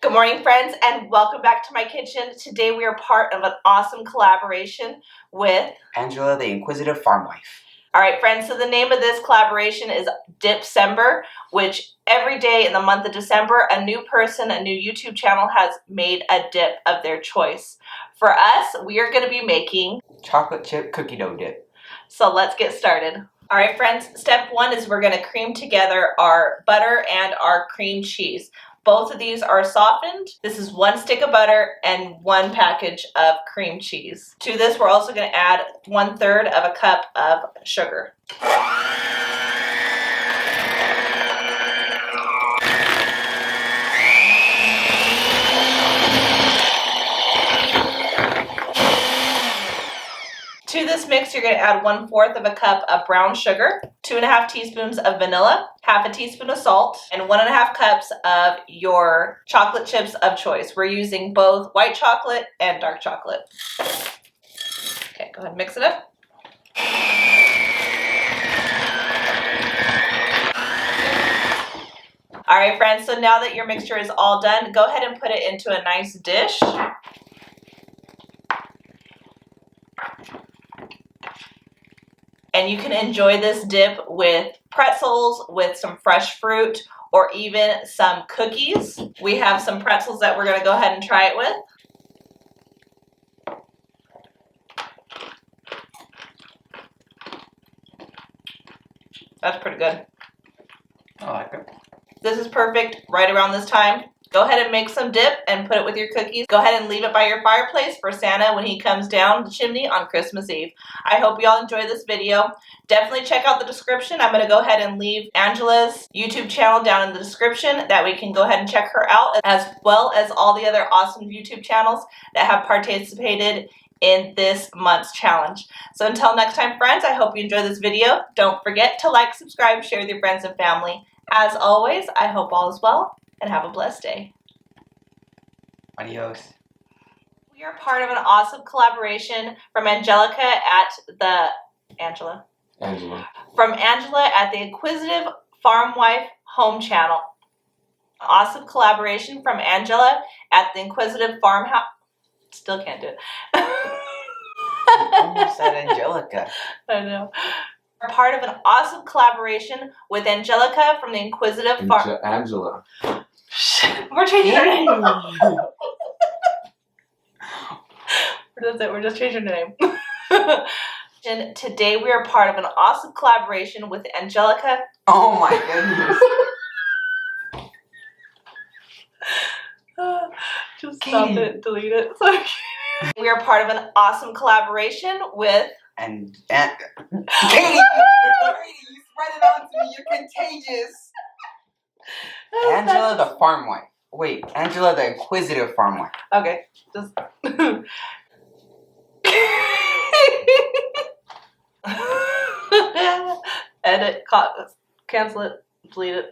Good morning, friends, and welcome back to my kitchen. Today we are part of an awesome collaboration with Angela, the Inquisitive Farmwife. All right, friends, so the name of this collaboration is Dip-Cember, which every day in the month of December, a new person, a new YouTube channel has made a dip of their choice. For us, we are going to be making chocolate chip cookie dough dip. So let's get started. All right, friends, step one is we're going to cream together our butter and our cream cheese. Both of these are softened. This is 1 stick of butter and 1 package of cream cheese. To this, we're also going to add 1/3 of a cup of sugar. To this mix, you're going to add 1/4 of a cup of brown sugar, 2½ teaspoons of vanilla, half a teaspoon of salt, and 1½ cups of your chocolate chips of choice. We're using both white chocolate and dark chocolate. Okay, go ahead and mix it up. All right, friends, so now that your mixture is all done, go ahead and put it into a nice dish. And you can enjoy this dip with pretzels, with some fresh fruit, or even some cookies. We have some pretzels that we're going to go ahead and try it with. That's pretty good. I like it. This is perfect right around this time. Go ahead and make some dip and put it with your cookies. Go ahead and leave it by your fireplace for Santa when he comes down the chimney on Christmas Eve. I hope you all enjoy this video. Definitely check out the description. I'm going to go ahead and leave Angela's YouTube channel down in the description. That way you can go ahead and check her out, as well as all the other awesome YouTube channels that have participated in this month's challenge. So until next time, friends, I hope you enjoy this video. Don't forget to like, subscribe, share with your friends and family. As always, I hope all is well. And have a blessed day. Adios. We are part of an awesome collaboration from Angelica at the From Angela at the Inquisitive Farmwife home channel. Awesome collaboration from Angela at the Inquisitive Farmhouse. Still can't do it. Almost said Angelica. I know. We're part of an awesome collaboration with Angelica from the Inquisitive Angela. We're changing her name. We're just changing her name. And today we are part of an awesome collaboration with Angelica. Oh my goodness. Just stop it, delete it. We are part of an awesome collaboration with Katie, you spread it on to me. You're contagious. Angela the Farmwife. Wait, Angela the Inquisitive Farmwife. Okay, just edit, cancel it, delete it.